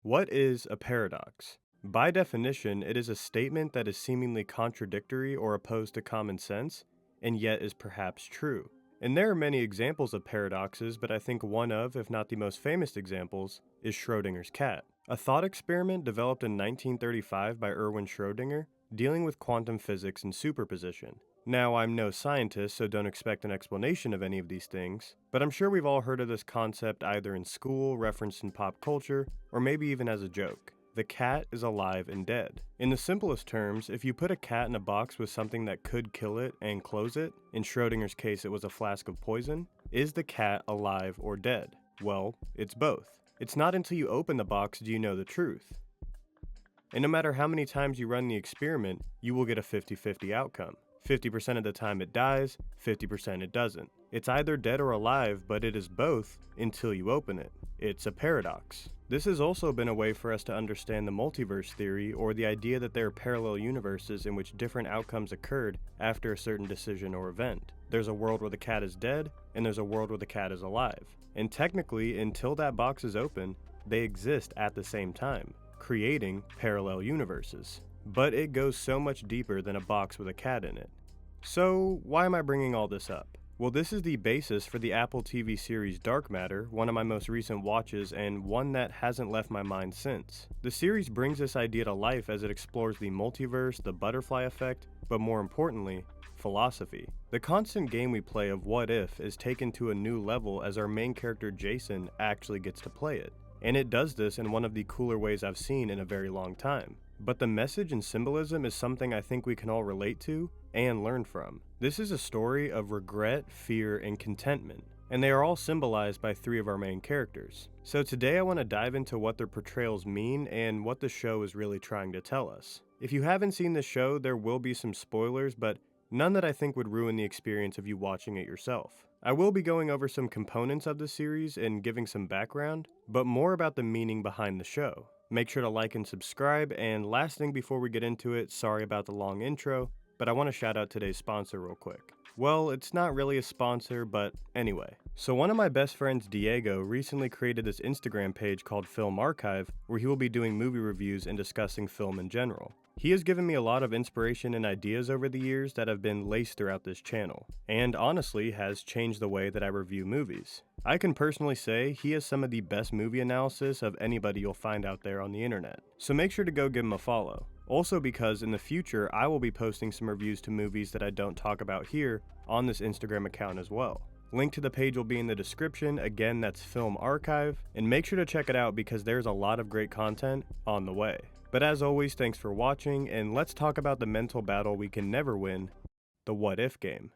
What is a paradox? By definition, it is a statement that is seemingly contradictory or opposed to common sense, and yet is perhaps true. And there are many examples of paradoxes, but I think one of, if not the most famous examples, is Schrodinger's cat. A thought experiment developed in 1935 by Erwin Schrödinger, dealing with quantum physics and superposition. Now, I'm no scientist, so don't expect an explanation of any of these things, but I'm sure we've all heard of this concept either in school, referenced in pop culture, or maybe even as a joke. The cat is alive and dead. In the simplest terms, if you put a cat in a box with something that could kill it and close it, in Schrodinger's case it was a flask of poison, is the cat alive or dead? Well, it's both. It's not until you open the box do you know the truth. And no matter how many times you run the experiment, you will get a 50-50 outcome. 50% of the time it dies, 50% it doesn't. It's either dead or alive, but it is both until you open it. It's a paradox. This has also been a way for us to understand the multiverse theory, or the idea that there are parallel universes in which different outcomes occurred after a certain decision or event. There's a world where the cat is dead, and there's a world where the cat is alive. And technically, until that box is open, they exist at the same time, creating parallel universes. But it goes so much deeper than a box with a cat in it. So, why am I bringing all this up? Well, this is the basis for the Apple TV series Dark Matter, one of my most recent watches and one that hasn't left my mind since. The series brings this idea to life as it explores the multiverse, the butterfly effect, but more importantly, philosophy. The constant game we play of what if is taken to a new level as our main character Jason actually gets to play it. And it does this in one of the cooler ways I've seen in a very long time. But the message and symbolism is something I think we can all relate to and learn from. This is a story of regret, fear, and contentment, and they are all symbolized by three of our main characters. So today I want to dive into what their portrayals mean and what the show is really trying to tell us. If you haven't seen the show, there will be some spoilers, but none that I think would ruin the experience of you watching it yourself. I will be going over some components of the series and giving some background, but more about the meaning behind the show. Make sure to like and subscribe, and last thing before we get into it, sorry about the long intro, but I want to shout out today's sponsor real quick. Well, it's not really a sponsor, but anyway. So one of my best friends, Diego, recently created this Instagram page called Film Archive, where he will be doing movie reviews and discussing film in general. He has given me a lot of inspiration and ideas over the years that have been laced throughout this channel, and honestly has changed the way that I review movies. I can personally say he has some of the best movie analysis of anybody you'll find out there on the internet, so make sure to go give him a follow. Also because in the future I will be posting some reviews to movies that I don't talk about here on this Instagram account as well. Link to the page will be in the description, again that's Film Archive, and make sure to check it out because there's a lot of great content on the way. But as always, thanks for watching, and let's talk about the mental battle we can never win, the what if game.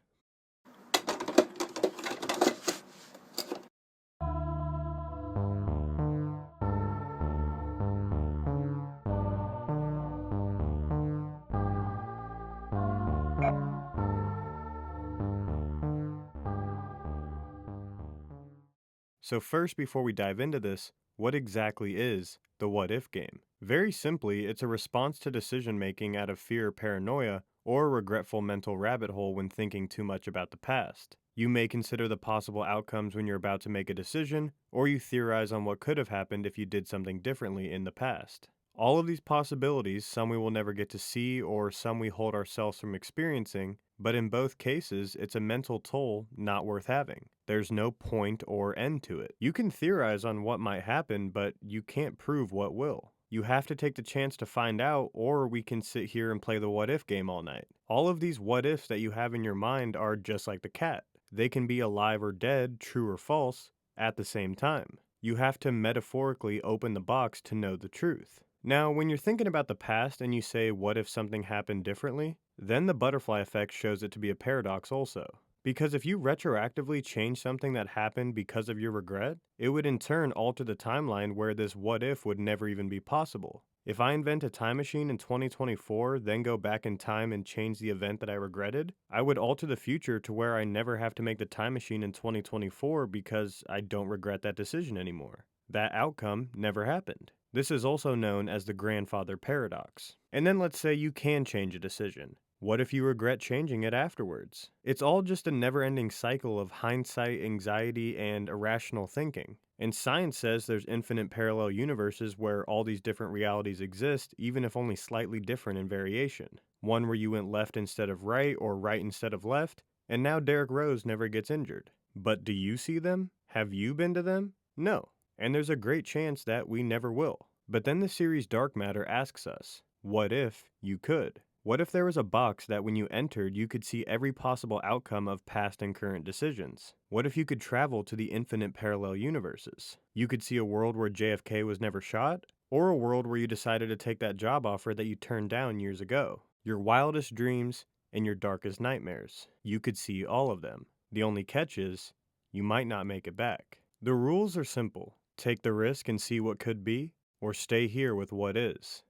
So first, before we dive into this, what exactly is the what if game? Very simply, it's a response to decision making out of fear or paranoia, or a regretful mental rabbit hole when thinking too much about the past. You may consider the possible outcomes when you're about to make a decision, or you theorize on what could have happened if you did something differently in the past. All of these possibilities, some we will never get to see or some we hold ourselves from experiencing, but in both cases, it's a mental toll not worth having. There's no point or end to it. You can theorize on what might happen, but you can't prove what will. You have to take the chance to find out, or we can sit here and play the what if game all night. All of these what ifs that you have in your mind are just like the cat. They can be alive or dead, true or false, at the same time. You have to metaphorically open the box to know the truth. Now, when you're thinking about the past and you say, what if something happened differently? Then the butterfly effect shows it to be a paradox also. Because if you retroactively change something that happened because of your regret, it would in turn alter the timeline where this what if would never even be possible. If I invent a time machine in 2024, then go back in time and change the event that I regretted, I would alter the future to where I never have to make the time machine in 2024 because I don't regret that decision anymore. That outcome never happened. This is also known as the grandfather paradox. And then let's say you can change a decision. What if you regret changing it afterwards? It's all just a never ending cycle of hindsight, anxiety, and irrational thinking. And science says there's infinite parallel universes where all these different realities exist, even if only slightly different in variation. One where you went left instead of right, or right instead of left, and now Derrick Rose never gets injured. But do you see them? Have you been to them? No. And there's a great chance that we never will. But then the series Dark Matter asks us, what if you could? What if there was a box that when you entered you could see every possible outcome of past and current decisions? What if you could travel to the infinite parallel universes? You could see a world where JFK was never shot, or a world where you decided to take that job offer that you turned down years ago. Your wildest dreams and your darkest nightmares. You could see all of them. The only catch is, you might not make it back. The rules are simple. Take the risk and see what could be, or stay here with what is.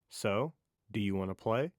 So, do you want to play?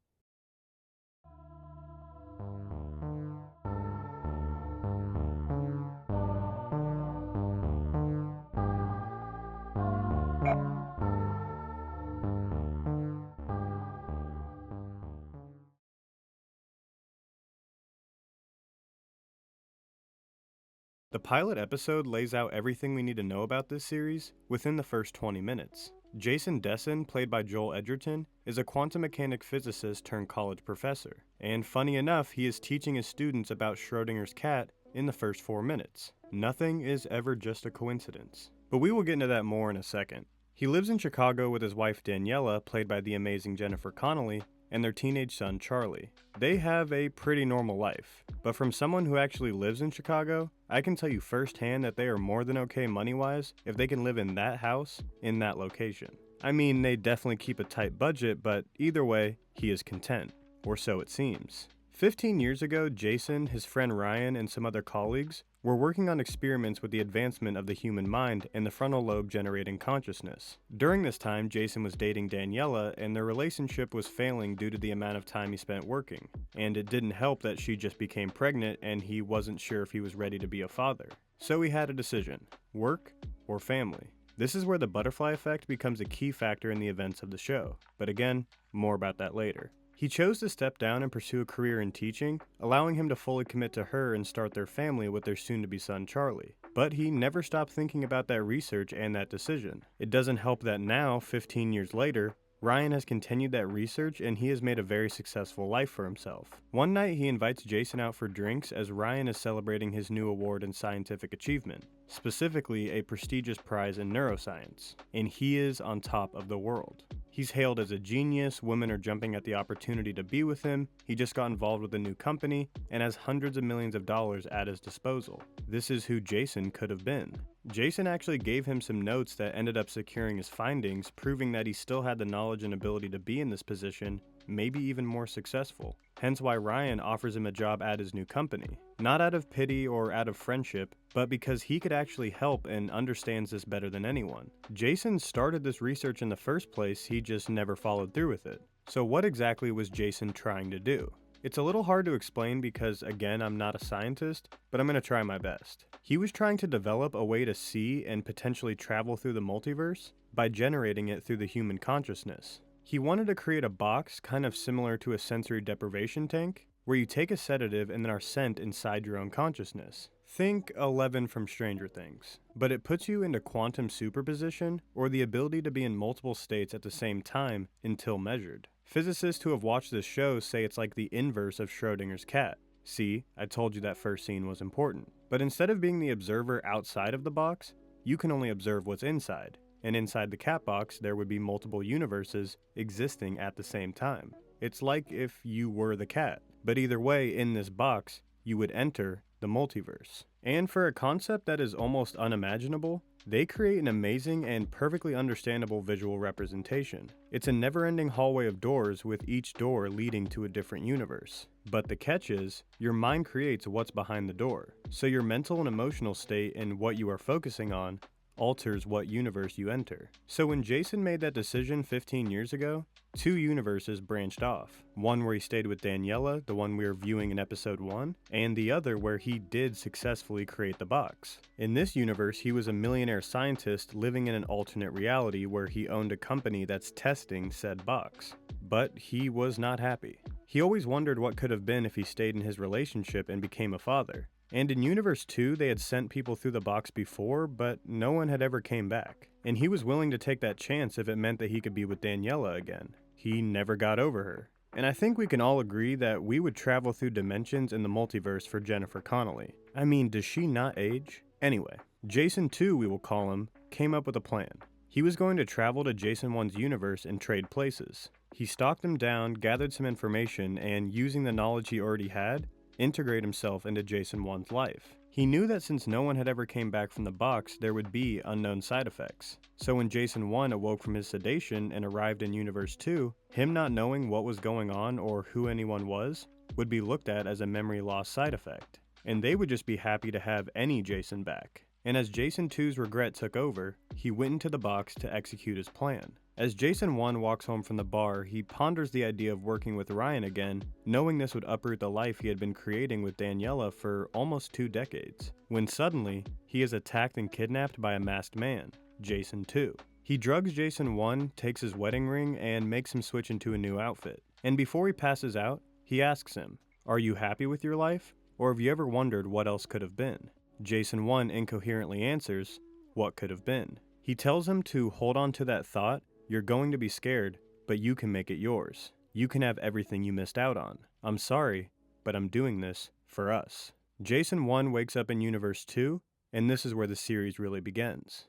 The pilot episode lays out everything we need to know about this series within the first 20 minutes. Jason Dessen, played by Joel Edgerton, is a quantum mechanic physicist turned college professor. And funny enough, he is teaching his students about Schrodinger's cat in the first 4 minutes. Nothing is ever just a coincidence. But we will get into that more in a second. He lives in Chicago with his wife Daniela, played by the amazing Jennifer Connelly, and their teenage son Charlie. They have a pretty normal life, but from someone who actually lives in Chicago, I can tell you firsthand that they are more than okay money-wise if they can live in that house, in that location. I mean, they definitely keep a tight budget, but either way, he is content. Or so it seems. 15 years ago, Jason, his friend Ryan, and some other colleagues were working on experiments with the advancement of the human mind and the frontal lobe generating consciousness. During this time, Jason was dating Daniela, and their relationship was failing due to the amount of time he spent working. And it didn't help that she just became pregnant and he wasn't sure if he was ready to be a father. So he had a decision: work or family. This is where the butterfly effect becomes a key factor in the events of the show. But again, more about that later. He chose to step down and pursue a career in teaching, allowing him to fully commit to her and start their family with their soon-to-be son Charlie. But he never stopped thinking about that research and that decision. It doesn't help that now, 15 years later, Ryan has continued that research and he has made a very successful life for himself. One night he invites Jason out for drinks as Ryan is celebrating his new award in scientific achievement, specifically a prestigious prize in neuroscience, and he is on top of the world. He's hailed as a genius, women are jumping at the opportunity to be with him, he just got involved with a new company, and has hundreds of millions of dollars at his disposal. This is who Jason could have been. Jason actually gave him some notes that ended up securing his findings, proving that he still had the knowledge and ability to be in this position, maybe even more successful. Hence why Ryan offers him a job at his new company. Not out of pity or out of friendship, but because he could actually help and understands this better than anyone. Jason started this research in the first place, he just never followed through with it. So what exactly was Jason trying to do? It's a little hard to explain because, again, I'm not a scientist, but I'm going to try my best. He was trying to develop a way to see and potentially travel through the multiverse by generating it through the human consciousness. He wanted to create a box kind of similar to a sensory deprivation tank, where you take a sedative and then are sent inside your own consciousness. Think 11 from Stranger Things, but it puts you into quantum superposition, or the ability to be in multiple states at the same time until measured. Physicists who have watched this show say it's like the inverse of Schrodinger's cat. See, I told you that first scene was important. But instead of being the observer outside of the box, you can only observe what's inside. And inside the cat box, there would be multiple universes existing at the same time. It's like if you were the cat. But either way, in this box, you would enter the multiverse. And for a concept that is almost unimaginable, they create an amazing and perfectly understandable visual representation. It's a never-ending hallway of doors, with each door leading to a different universe. But the catch is, your mind creates what's behind the door. So your mental and emotional state and what you are focusing on alters what universe you enter. So when Jason made that decision 15 years ago, 2 universes branched off. One where he stayed with Daniela, the one we are viewing in episode 1, and the other where he did successfully create the box. In this universe, he was a millionaire scientist living in an alternate reality where he owned a company that's testing said box. But he was not happy. He always wondered what could have been if he stayed in his relationship and became a father. And in Universe 2, they had sent people through the box before, but no one had ever came back. And he was willing to take that chance if it meant that he could be with Daniela again. He never got over her. And I think we can all agree that we would travel through dimensions in the multiverse for Jennifer Connelly. I mean, does she not age? Anyway, Jason 2, we will call him, came up with a plan. He was going to travel to Jason 1's universe and trade places. He stalked him down, gathered some information, and using the knowledge he already had, integrate himself into Jason 1's life. He knew that since no one had ever came back from the box, there would be unknown side effects. So when Jason 1 awoke from his sedation and arrived in Universe 2, him not knowing what was going on or who anyone was would be looked at as a memory loss side effect. And they would just be happy to have any Jason back. And as Jason 2's regret took over, he went into the box to execute his plan. As Jason 1 walks home from the bar, he ponders the idea of working with Ryan again, knowing this would uproot the life he had been creating with Daniela for almost 2 decades, when suddenly, he is attacked and kidnapped by a masked man, Jason 2. He drugs Jason 1, takes his wedding ring, and makes him switch into a new outfit. And before he passes out, he asks him, "Are you happy with your life? Or have you ever wondered what else could have been?" Jason 1 incoherently answers, "What could have been?" He tells him to hold on to that thought. You're going to be scared, but you can make it yours. You can have everything you missed out on. I'm sorry, but I'm doing this for us. Jason 1 wakes up in Universe 2, and this is where the series really begins.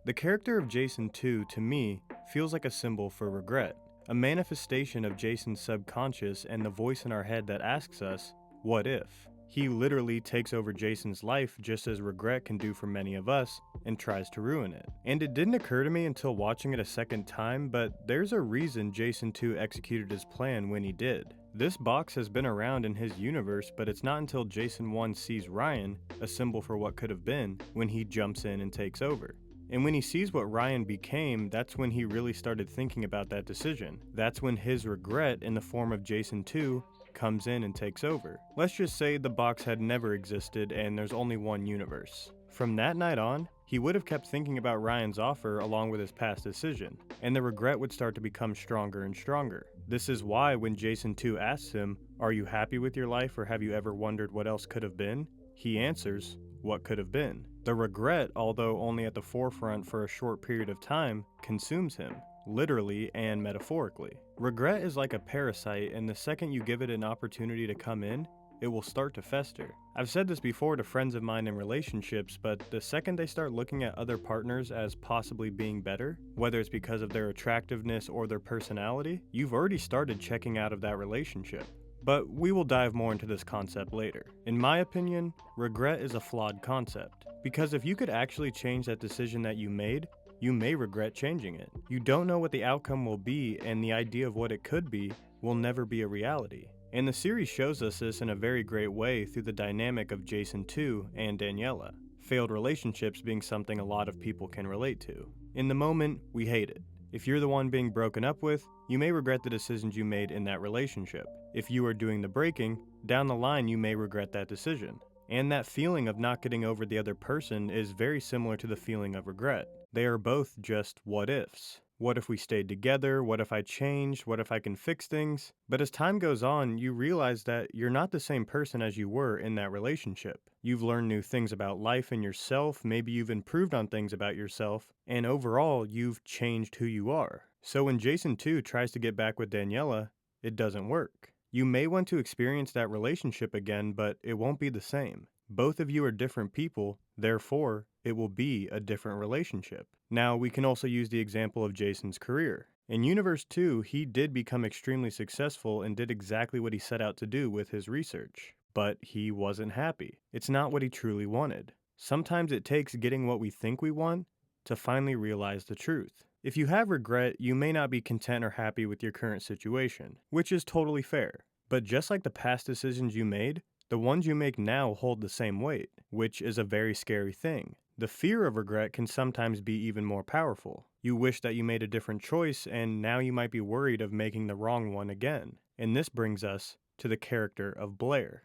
The character of Jason 2, to me, feels like a symbol for regret, a manifestation of Jason's subconscious and the voice in our head that asks us, what if? He literally takes over Jason's life just as regret can do for many of us and tries to ruin it. And it didn't occur to me until watching it a second time, but there's a reason Jason 2 executed his plan when he did. This box has been around in his universe, but it's not until Jason 1 sees Ryan, a symbol for what could have been, when he jumps in and takes over. And when he sees what Ryan became, that's when he really started thinking about that decision. That's when his regret in the form of Jason 2 comes in and takes over. Let's just say the box had never existed and there's only one universe. From that night on, he would have kept thinking about Ryan's offer along with his past decision, and the regret would start to become stronger and stronger. This is why when Jason 2 asks him, "Are you happy with your life or have you ever wondered what else could have been?" he answers, "What could have been?" The regret, although only at the forefront for a short period of time, consumes him, literally and metaphorically. Regret is like a parasite, and the second you give it an opportunity to come in, it will start to fester. I've said this before to friends of mine in relationships, but the second they start looking at other partners as possibly being better, whether it's because of their attractiveness or their personality, you've already started checking out of that relationship. But we will dive more into this concept later. In my opinion, regret is a flawed concept, because if you could actually change that decision that you made, you may regret changing it. You don't know what the outcome will be, and the idea of what it could be will never be a reality. And the series shows us this in a very great way through the dynamic of Jason 2 and Daniela. Failed relationships being something a lot of people can relate to. In the moment, we hate it. If you're the one being broken up with, you may regret the decisions you made in that relationship. If you are doing the breaking, down the line you may regret that decision. And that feeling of not getting over the other person is very similar to the feeling of regret. They are both just what ifs. What if we stayed together? What if I changed? What if I can fix things? But as time goes on, you realize that you're not the same person as you were in that relationship. You've learned new things about life and yourself, maybe you've improved on things about yourself, and overall, you've changed who you are. So when Jason 2 tries to get back with Daniela, it doesn't work. You may want to experience that relationship again, but it won't be the same. Both of you are different people, therefore, it will be a different relationship. Now, we can also use the example of Jason's career. In Universe 2, he did become extremely successful and did exactly what he set out to do with his research. But he wasn't happy. It's not what he truly wanted. Sometimes it takes getting what we think we want to finally realize the truth. If you have regret, you may not be content or happy with your current situation, which is totally fair. But just like the past decisions you made, the ones you make now hold the same weight, which is a very scary thing. The fear of regret can sometimes be even more powerful. You wish that you made a different choice, and now you might be worried of making the wrong one again. And this brings us to the character of Blair.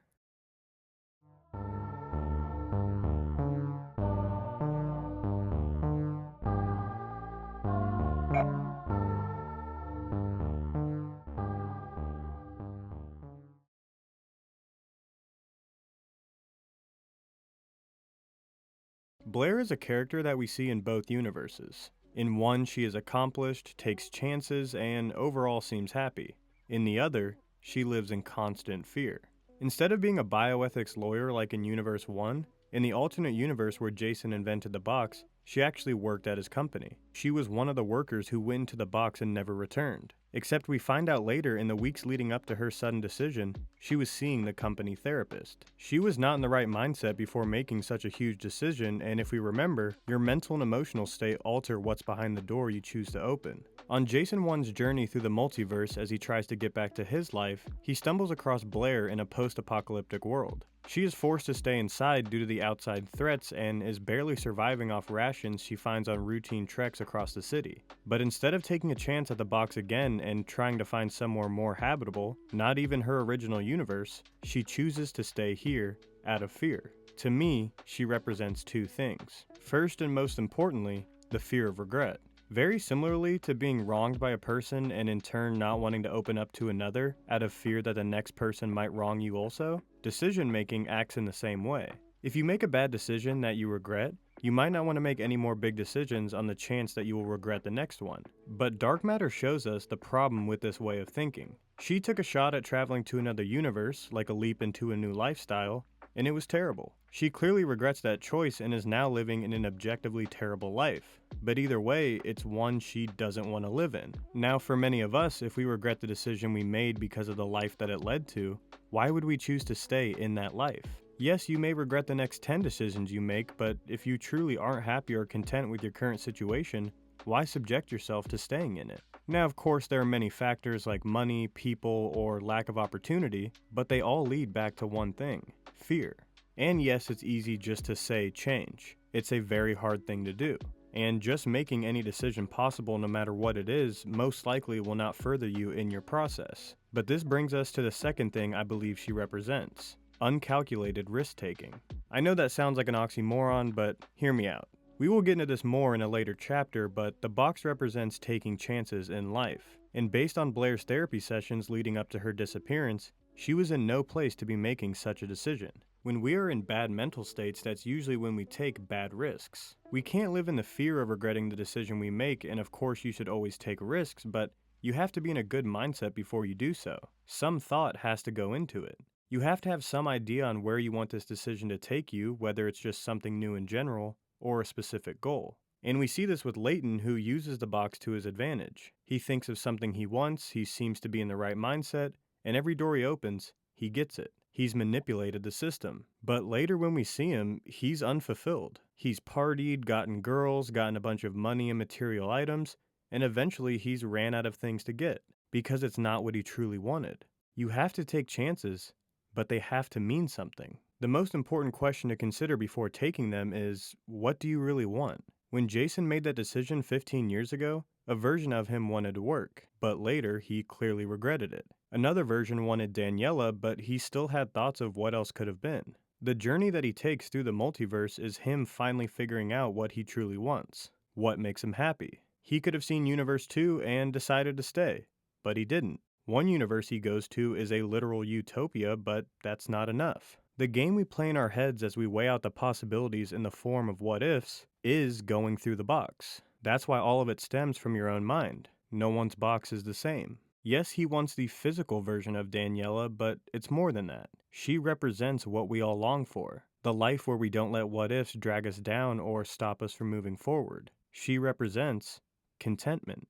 Blair is a character that we see in both universes. In one, she is accomplished, takes chances, and overall seems happy. In the other, she lives in constant fear. Instead of being a bioethics lawyer like in Universe 1, in the alternate universe where Jason invented the box, she actually worked at his company. She was one of the workers who went into the box and never returned. Except we find out later, in the weeks leading up to her sudden decision, she was seeing the company therapist. She was not in the right mindset before making such a huge decision, and if we remember, your mental and emotional state alter what's behind the door you choose to open. On Jason 1's journey through the multiverse as he tries to get back to his life, he stumbles across Blair in a post-apocalyptic world. She is forced to stay inside due to the outside threats and is barely surviving off rations she finds on routine treks across the city. But instead of taking a chance at the box again and trying to find somewhere more habitable, not even her original universe, she chooses to stay here out of fear. To me, she represents two things. First and most importantly, the fear of regret. Very similarly to being wronged by a person and in turn not wanting to open up to another out of fear that the next person might wrong you also, decision making acts in the same way. If you make a bad decision that you regret, you might not want to make any more big decisions on the chance that you will regret the next one. But Dark Matter shows us the problem with this way of thinking. She took a shot at traveling to another universe, like a leap into a new lifestyle, and it was terrible. She clearly regrets that choice and is now living in an objectively terrible life. But either way, it's one she doesn't want to live in. Now, for many of us, if we regret the decision we made because of the life that it led to, why would we choose to stay in that life? Yes, you may regret the next 10 decisions you make, but if you truly aren't happy or content with your current situation, why subject yourself to staying in it? Now, of course, there are many factors like money, people, or lack of opportunity, but they all lead back to one thing: fear. And yes, it's easy just to say change. It's a very hard thing to do. And just making any decision possible, no matter what it is, most likely will not further you in your process. But this brings us to the second thing I believe she represents: uncalculated risk-taking. I know that sounds like an oxymoron, but hear me out. We will get into this more in a later chapter, but the box represents taking chances in life. And based on Blair's therapy sessions leading up to her disappearance, she was in no place to be making such a decision. When we are in bad mental states, that's usually when we take bad risks. We can't live in the fear of regretting the decision we make, and of course you should always take risks, but you have to be in a good mindset before you do so. Some thought has to go into it. You have to have some idea on where you want this decision to take you, whether it's just something new in general, or a specific goal. And we see this with Leighton, who uses the box to his advantage. He thinks of something he wants, he seems to be in the right mindset, and every door he opens, he gets it. He's manipulated the system. But later when we see him, he's unfulfilled. He's partied, gotten girls, gotten a bunch of money and material items, and eventually he's ran out of things to get, because it's not what he truly wanted. You have to take chances, but they have to mean something. The most important question to consider before taking them is, what do you really want? When Jason made that decision 15 years ago, a version of him wanted to work, but later he clearly regretted it. Another version wanted Daniela, but he still had thoughts of what else could have been. The journey that he takes through the multiverse is him finally figuring out what he truly wants, what makes him happy. He could have seen Universe 2 and decided to stay, but he didn't. One universe he goes to is a literal utopia, but that's not enough. The game we play in our heads as we weigh out the possibilities in the form of what ifs is going through the box. That's why all of it stems from your own mind. No one's box is the same. Yes, he wants the physical version of Daniela, but it's more than that. She represents what we all long for. The life where we don't let what ifs drag us down or stop us from moving forward. She represents contentment.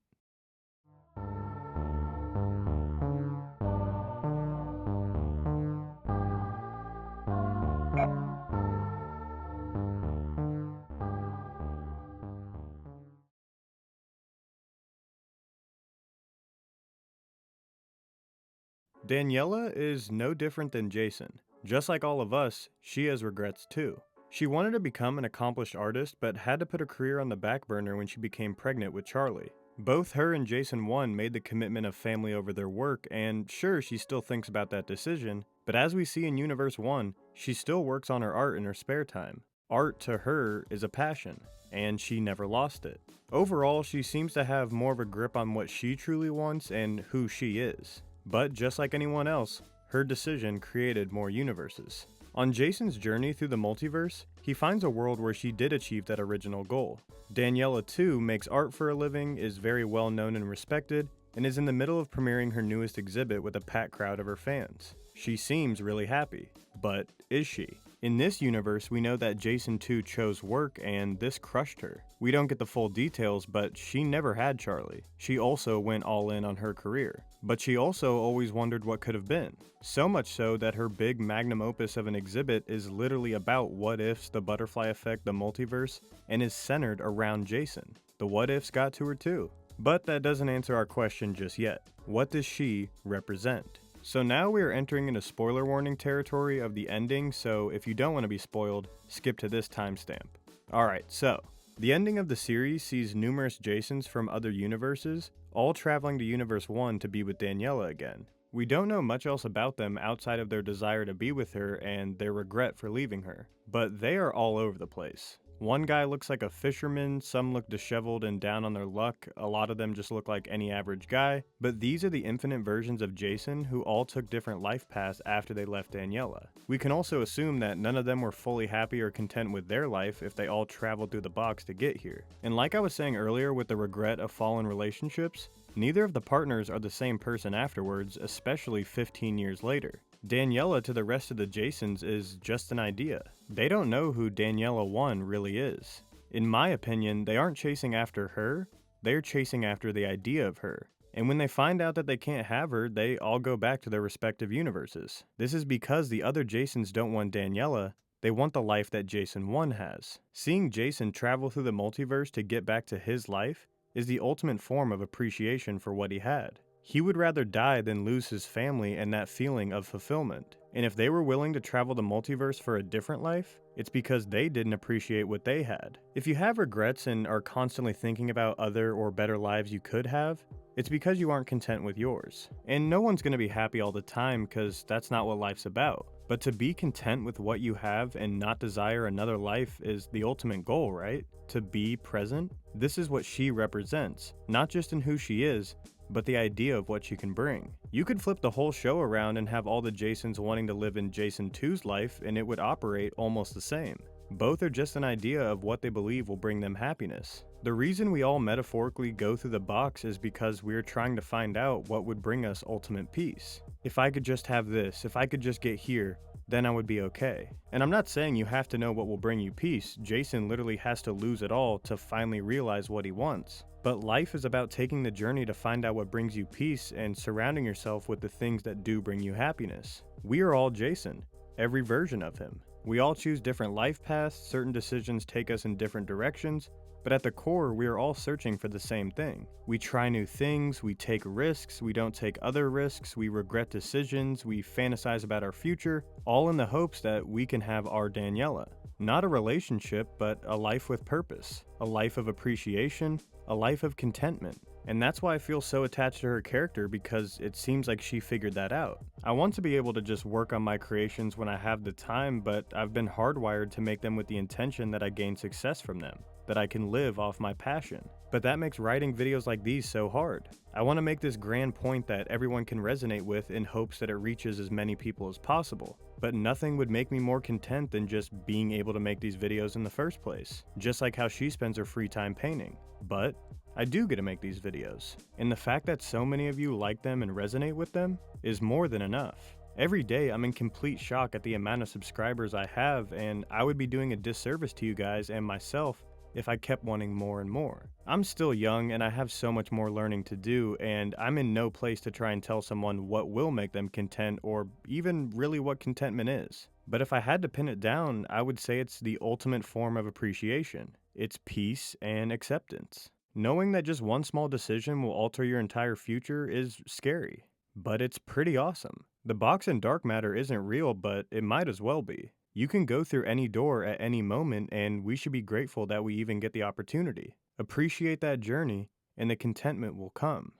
Daniela is no different than Jason. Just like all of us, she has regrets too. She wanted to become an accomplished artist, but had to put her career on the back burner when she became pregnant with Charlie. Both her and Jason 1 made the commitment of family over their work, and sure, she still thinks about that decision, but as we see in Universe 1, she still works on her art in her spare time. Art to her is a passion, and she never lost it. Overall, she seems to have more of a grip on what she truly wants and who she is. But just like anyone else, her decision created more universes. On Jason's journey through the multiverse, he finds a world where she did achieve that original goal. Daniela, too, makes art for a living, is very well known and respected, and is in the middle of premiering her newest exhibit with a packed crowd of her fans. She seems really happy, but is she? In this universe, we know that Jason 2 chose work, and this crushed her. We don't get the full details, but she never had Charlie. She also went all in on her career. But she also always wondered what could have been. So much so that her big magnum opus of an exhibit is literally about what ifs, the butterfly effect, the multiverse, and is centered around Jason. The what ifs got to her too. But that doesn't answer our question just yet. What does she represent? So now we are entering into spoiler warning territory of the ending, so if you don't want to be spoiled, skip to this timestamp. Alright, so the ending of the series sees numerous Jasons from other universes, all traveling to Universe 1 to be with Daniela again. We don't know much else about them outside of their desire to be with her and their regret for leaving her, but they are all over the place. One guy looks like a fisherman, some look disheveled and down on their luck, a lot of them just look like any average guy, but these are the infinite versions of Jason who all took different life paths after they left Daniela. We can also assume that none of them were fully happy or content with their life if they all traveled through the box to get here. And like I was saying earlier with the regret of fallen relationships, neither of the partners are the same person afterwards, especially 15 years later. Daniela to the rest of the Jasons is just an idea. They don't know who Daniela 1 really is. In my opinion, they aren't chasing after her, they're chasing after the idea of her. And when they find out that they can't have her, they all go back to their respective universes. This is because the other Jasons don't want Daniela, they want the life that Jason 1 has. Seeing Jason travel through the multiverse to get back to his life is the ultimate form of appreciation for what he had. He would rather die than lose his family and that feeling of fulfillment. And if they were willing to travel the multiverse for a different life, it's because they didn't appreciate what they had. If you have regrets and are constantly thinking about other or better lives you could have, it's because you aren't content with yours. And no one's going to be happy all the time because that's not what life's about. But to be content with what you have and not desire another life is the ultimate goal, right? To be present. This is what she represents, not just in who she is, but the idea of what she can bring. You could flip the whole show around and have all the Jasons wanting to live in Jason 2's life and it would operate almost the same. Both are just an idea of what they believe will bring them happiness. The reason we all metaphorically go through the box is because we're trying to find out what would bring us ultimate peace. If I could just have this, if I could just get here, then I would be okay. And I'm not saying you have to know what will bring you peace. Jason literally has to lose it all to finally realize what he wants. But life is about taking the journey to find out what brings you peace and surrounding yourself with the things that do bring you happiness. We are all Jason, every version of him. We all choose different life paths, certain decisions take us in different directions, but at the core, we are all searching for the same thing. We try new things, we take risks, we don't take other risks, we regret decisions, we fantasize about our future, all in the hopes that we can have our Daniela. Not a relationship, but a life with purpose, a life of appreciation, a life of contentment. And that's why I feel so attached to her character, because it seems like she figured that out. I want to be able to just work on my creations when I have the time, but I've been hardwired to make them with the intention that I gain success from them, that I can live off my passion. But that makes writing videos like these so hard. I want to make this grand point that everyone can resonate with in hopes that it reaches as many people as possible. But nothing would make me more content than just being able to make these videos in the first place. Just like how she spends her free time painting. But I do get to make these videos. And the fact that so many of you like them and resonate with them is more than enough. Every day I'm in complete shock at the amount of subscribers I have, and I would be doing a disservice to you guys and myself if I kept wanting more and more. I'm still young and I have so much more learning to do, and I'm in no place to try and tell someone what will make them content or even really what contentment is. But if I had to pin it down, I would say it's the ultimate form of appreciation. It's peace and acceptance. Knowing that just one small decision will alter your entire future is scary, but it's pretty awesome. The box in dark matter isn't real, but it might as well be. You can go through any door at any moment, and we should be grateful that we even get the opportunity. Appreciate that journey, and the contentment will come.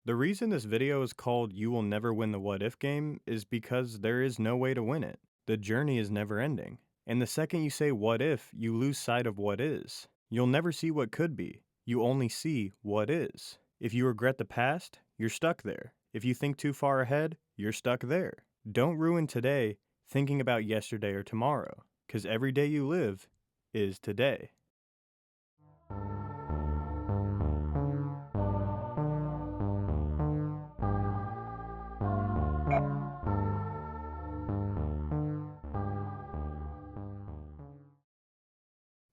The reason this video is called You Will Never Win the What If game is because there is no way to win it. The journey is never ending. And the second you say what if, you lose sight of what is. You'll never see what could be. You only see what is. If you regret the past, you're stuck there. If you think too far ahead, you're stuck there. Don't ruin today thinking about yesterday or tomorrow, because every day you live is today.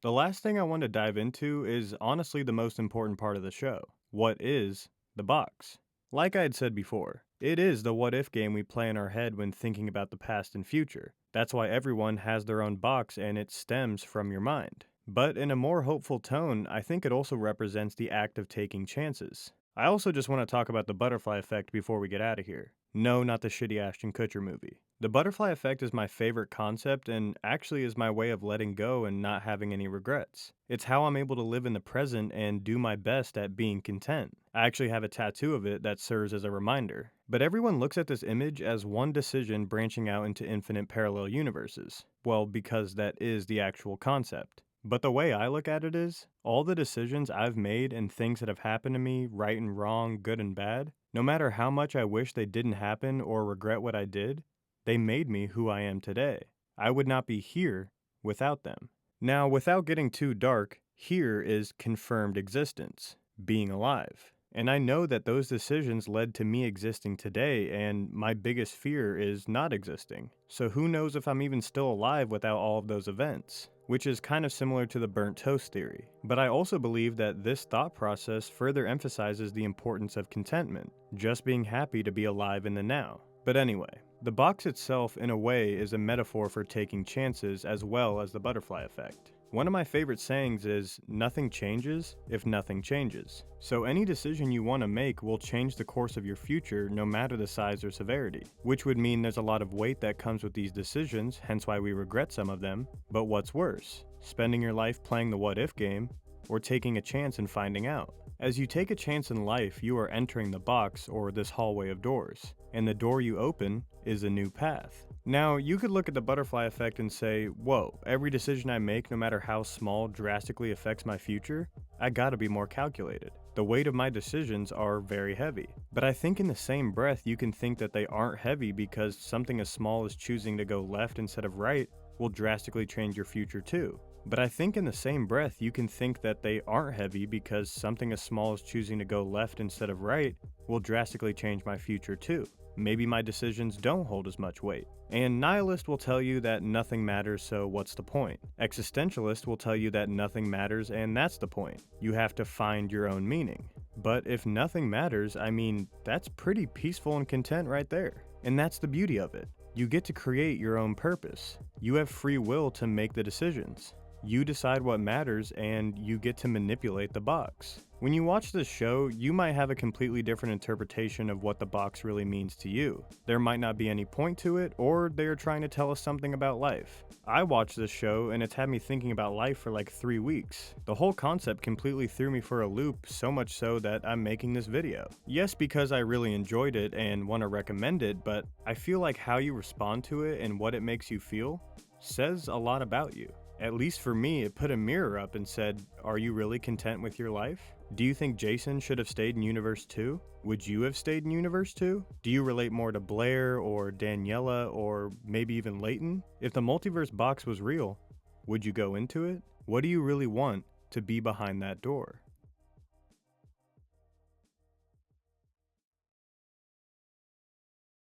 The last thing I want to dive into is honestly the most important part of the show. What is the box? Like I had said before, it is the what if game we play in our head when thinking about the past and future. That's why everyone has their own box and it stems from your mind. But in a more hopeful tone, I think it also represents the act of taking chances. I also just want to talk about the butterfly effect before we get out of here. No, not the shitty Ashton Kutcher movie. The butterfly effect is my favorite concept and actually is my way of letting go and not having any regrets. It's how I'm able to live in the present and do my best at being content. I actually have a tattoo of it that serves as a reminder. But everyone looks at this image as one decision branching out into infinite parallel universes. Well, because that is the actual concept. But the way I look at it is, all the decisions I've made and things that have happened to me, right and wrong, good and bad, no matter how much I wish they didn't happen or regret what I did, they made me who I am today. I would not be here without them. Now, without getting too dark, here is confirmed existence, being alive. And I know that those decisions led to me existing today, and my biggest fear is not existing. So who knows if I'm even still alive without all of those events? Which is kind of similar to the burnt toast theory. But I also believe that this thought process further emphasizes the importance of contentment, just being happy to be alive in the now. But anyway, the box itself in a way is a metaphor for taking chances as well as the butterfly effect. One of my favorite sayings is, nothing changes if nothing changes. So any decision you want to make will change the course of your future no matter the size or severity. Which would mean there's a lot of weight that comes with these decisions, hence why we regret some of them. But what's worse? Spending your life playing the what if game, or taking a chance and finding out. As you take a chance in life, you are entering the box or this hallway of doors. And the door you open is a new path. Now, you could look at the butterfly effect and say, whoa, every decision I make, no matter how small, drastically affects my future, I gotta be more calculated. The weight of my decisions are very heavy. But I think in the same breath, you can think that they aren't heavy because something as small as choosing to go left instead of right will drastically change your future too. But I think in the same breath, you can think that they aren't heavy because something as small as choosing to go left instead of right will drastically change my future too. Maybe my decisions don't hold as much weight. And nihilist will tell you that nothing matters, so what's the point? Existentialist will tell you that nothing matters, and that's the point. You have to find your own meaning. But if nothing matters, I mean, that's pretty peaceful and content right there. And that's the beauty of it. You get to create your own purpose. You have free will to make the decisions. You decide what matters and you get to manipulate the box. When you watch this show, you might have a completely different interpretation of what the box really means to you. There might not be any point to it, or they are trying to tell us something about life. I watched this show and it's had me thinking about life for like 3 weeks. The whole concept completely threw me for a loop, so much so that I'm making this video. Yes, because I really enjoyed it and want to recommend it, but I feel like how you respond to it and what it makes you feel says a lot about you. At least for me, it put a mirror up and said, are you really content with your life? Do you think Jason should have stayed in Universe 2? Would you have stayed in Universe 2? Do you relate more to Blair or Daniela or maybe even Leighton? If the multiverse box was real, would you go into it? What do you really want to be behind that door?